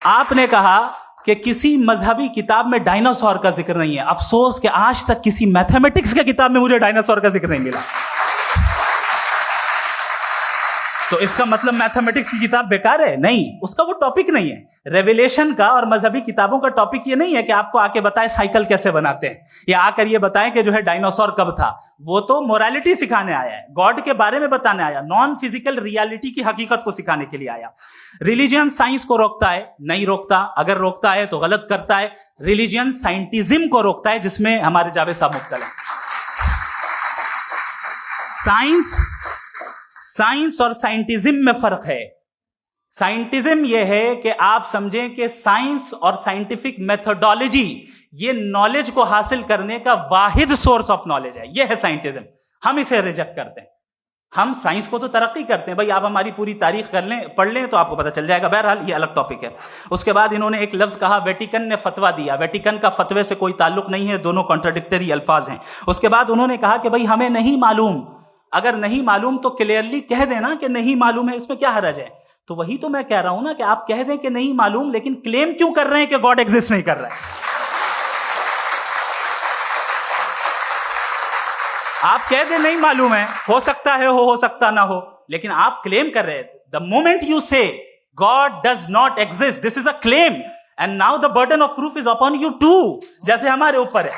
آپ نے کہا کہ کسی مذہبی کتاب میں ڈائناسور کا ذکر نہیں ہے. افسوس کہ آج تک کسی میتھمیٹکس کی کتاب میں مجھے ڈائناسور کا ذکر نہیں ملا. تو اس کا مطلب میتھمیٹکس کی کتاب بیکار ہے؟ نہیں, اس کا وہ ٹاپک نہیں ہے. ریویلیشن کا اور مذہبی کتابوں کا ٹاپک یہ نہیں ہے کہ آپ کو آ کے بتائے سائیکل کیسے بناتے ہیں, یا آ کر یہ بتائیں کہ جو ہے ڈائناسور کب تھا. وہ تو مورالیٹی سکھانے آیا ہے, گاڈ کے بارے میں بتانے آیا, نان فزیکل ریالٹی کی حقیقت کو سکھانے کے لیے آیا. ریلیجن سائنس کو روکتا ہے؟ نہیں روکتا. اگر روکتا ہے تو غلط کرتا ہے. ریلیجن سائنٹزم کو روکتا ہے, جس میں ہمارے جاوید صاحب مبتلا ہیں. سائنس اور سائنٹزم میں فرق ہے. سائنٹزم یہ ہے کہ آپ سمجھیں کہ سائنس اور سائنٹیفک میتھڈالوجی یہ نالج کو حاصل کرنے کا واحد سورس آف نالج ہے. یہ ہے سائنٹزم. ہم اسے ریجیکٹ کرتے ہیں. ہم سائنس کو تو ترقی کرتے ہیں. بھائی آپ ہماری پوری تاریخ کر لیں, پڑھ لیں تو آپ کو پتہ چل جائے گا. بہرحال یہ الگ ٹاپک ہے. اس کے بعد انہوں نے ایک لفظ کہا, ویٹیکن نے فتویٰ دیا. ویٹیکن کا فتوے سے کوئی تعلق نہیں ہے, دونوں کانٹراڈکٹری الفاظ ہیں. اس کے بعد انہوں نے کہا کہ بھائی ہمیں نہیں معلوم. اگر نہیں معلوم تو کلیئرلی کہہ دینا کہ نہیں معلوم ہے, اس میں کیا حرج ہے. تو وہی تو میں کہہ رہا ہوں نا کہ آپ کہہ دیں کہ نہیں معلوم, لیکن کلیم کیوں کر رہے ہیں کہ گاڈ ایگزسٹ نہیں کر رہا ہے. آپ کہہ دیں نہیں معلوم ہے, ہو سکتا ہے ہو سکتا نہ ہو, لیکن آپ کلیم کر رہے ہیں. The moment you say God does not exist, this is a claim, and now the burden of proof is upon you to, جیسے ہمارے اوپر ہے.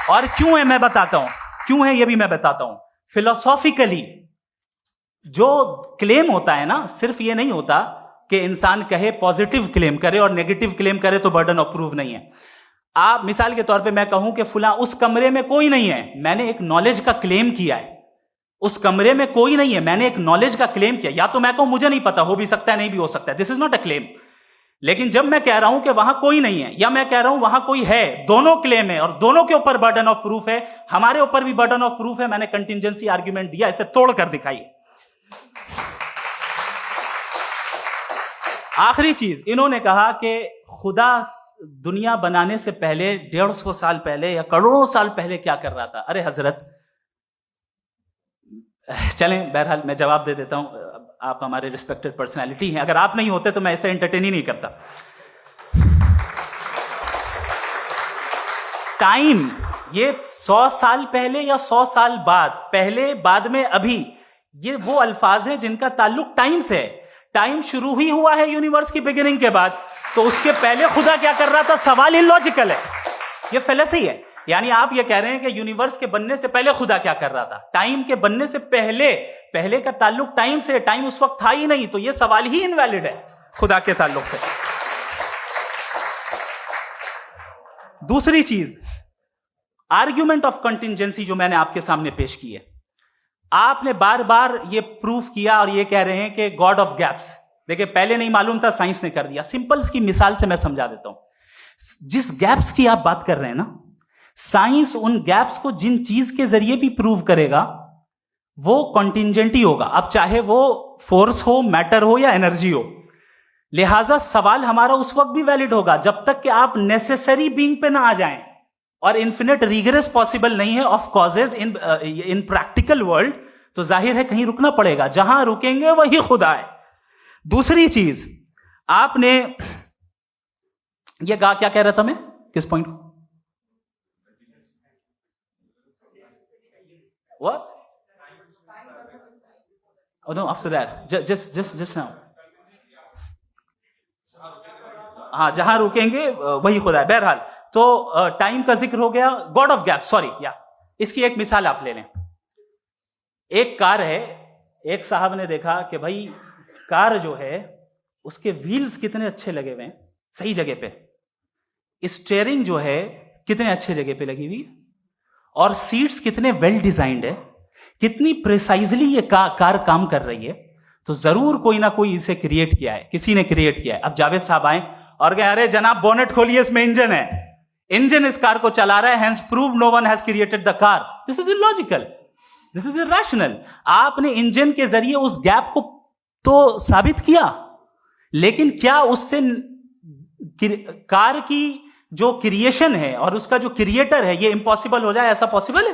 اور کیوں ہے میں بتاتا ہوں, کیوں ہے یہ بھی میں بتاتا ہوں. فلسافیکلی جو کلیم ہوتا ہے نا, صرف یہ نہیں ہوتا کہ انسان کہے پازیٹیو کلیم کرے اور نیگیٹو کلیم کرے تو برڈن آف پروف نہیں ہے. آپ مثال کے طور پہ میں کہوں کہ فلاں اس کمرے میں کوئی نہیں ہے, میں نے ایک نالج کا کلیم کیا ہے. اس کمرے میں کوئی نہیں ہے, میں نے ایک نالج کا کلیم کیا. یا تو میں کہوں مجھے نہیں پتا, ہو بھی سکتا ہے نہیں بھی ہو سکتا ہے, دس از ناٹ اے کلیم. لیکن جب میں کہہ رہا ہوں کہ وہاں کوئی نہیں ہے, یا میں کہہ رہا ہوں وہاں کوئی ہے, دونوں کلیم ہے اور دونوں کے اوپر برڈن آف پروف ہے. ہمارے اوپر بھی برڈن آف پروف ہے. میں نے کنٹینجنسی آرگیومنٹ دیا, اسے توڑ کر دکھائیے. آخری چیز, انہوں نے کہا کہ خدا دنیا بنانے سے پہلے 150 سال پہلے یا کروڑوں سال پہلے کیا کر رہا تھا. ارے حضرت, چلیں بہرحال میں جواب دے دیتا ہوں. آپ ہمارے ریسپیکٹڈ پرسنالٹی ہیں, اگر آپ نہیں ہوتے تو میں اسے انٹرٹین ہی نہیں کرتا. ٹائم یہ 100 سال پہلے یا 100 سال بعد, پہلے بعد میں ابھی, یہ وہ الفاظ ہیں جن کا تعلق ٹائم سے ہے. ٹائم شروع ہی ہوا ہے یونیورس کی بگننگ کے بعد, تو اس کے پہلے خدا کیا کر رہا تھا, سوال اللاجیکل ہے. یہ فیلسی ہے. یعنی آپ یہ کہہ رہے ہیں کہ یونیورس کے بننے سے پہلے خدا کیا کر رہا تھا. ٹائم کے بننے سے پہلے کا تعلق ٹائم سے, ٹائم اس وقت تھا ہی نہیں, تو یہ سوال ہی انویلڈ ہے خدا کے تعلق سے. دوسری چیز, آرگیومنٹ آف کنٹینجنسی جو میں نے آپ کے سامنے پیش کی ہے, آپ نے بار بار یہ پروف کیا اور یہ کہہ رہے ہیں کہ گاڈ آف گیپس. دیکھیں پہلے نہیں معلوم تھا, سائنس نے کر دیا. سمپلس کی مثال سے میں سمجھا دیتا ہوں. جس گیپس کی آپ بات کر رہے ہیں نا, سائنس ان گیپس کو جن چیز کے ذریعے بھی پروو کرے گا وہ کنٹینجنٹ ہی ہوگا. اب چاہے وہ فورس ہو, میٹر ہو یا انرجی ہو. لہذا سوال ہمارا اس وقت بھی ویلڈ ہوگا جب تک کہ آپ نیسیسری بینگ پہ نہ آ جائیں, اور انفینٹ ریگریس پاسبل نہیں ہے of causes in practical world, تو ظاہر ہے کہیں رکنا پڑے گا. جہاں رکیں گے وہی خدا ہے. دوسری چیز, آپ نے یہ کہا, کیا کہہ رہا تھا میں, کس پوائنٹ کو, what? Oh no, after that, just now. ہاں, جہاں رکیں گے وہی خدا ہے. بہرحال تو ٹائم کا ذکر ہو گیا. گاڈ آف گیپ, سوری, یا اس کی ایک مثال آپ لے لیں. ایک کار ہے, ایک صاحب نے دیکھا کہ بھائی کار جو ہے اس کے ویلز کتنے اچھے لگے ہوئے ہیں صحیح جگہ پہ, اسٹیئرنگ جو ہے کتنے اچھے جگہ پہ لگی ہوئی, اور سیٹس کتنے ویل ڈیزائنڈ ہے, کتنی پریسائزلی یہ کار کام کر رہی ہے. تو ضرور کوئی نہ کوئی اسے کریٹ کیا ہے, کسی نے کریٹ کیا ہے. اب جاوید صاحب آئیں اور کہیں ارے جناب بونٹ کھولیے, اس میں انجن ہے, انجن اس کار کو چلا رہا ہے, hence prove no one has created the car. This is illogical, this is irrational. آپ نے انجن کے ذریعے اس گیپ کو تو ثابت کیا, لیکن کیا اس سے کار کی جو کریشن ہے اور اس کا جو کریٹر ہے یہ امپاسبل ہو جائے؟ ایسا پاسبل ہے؟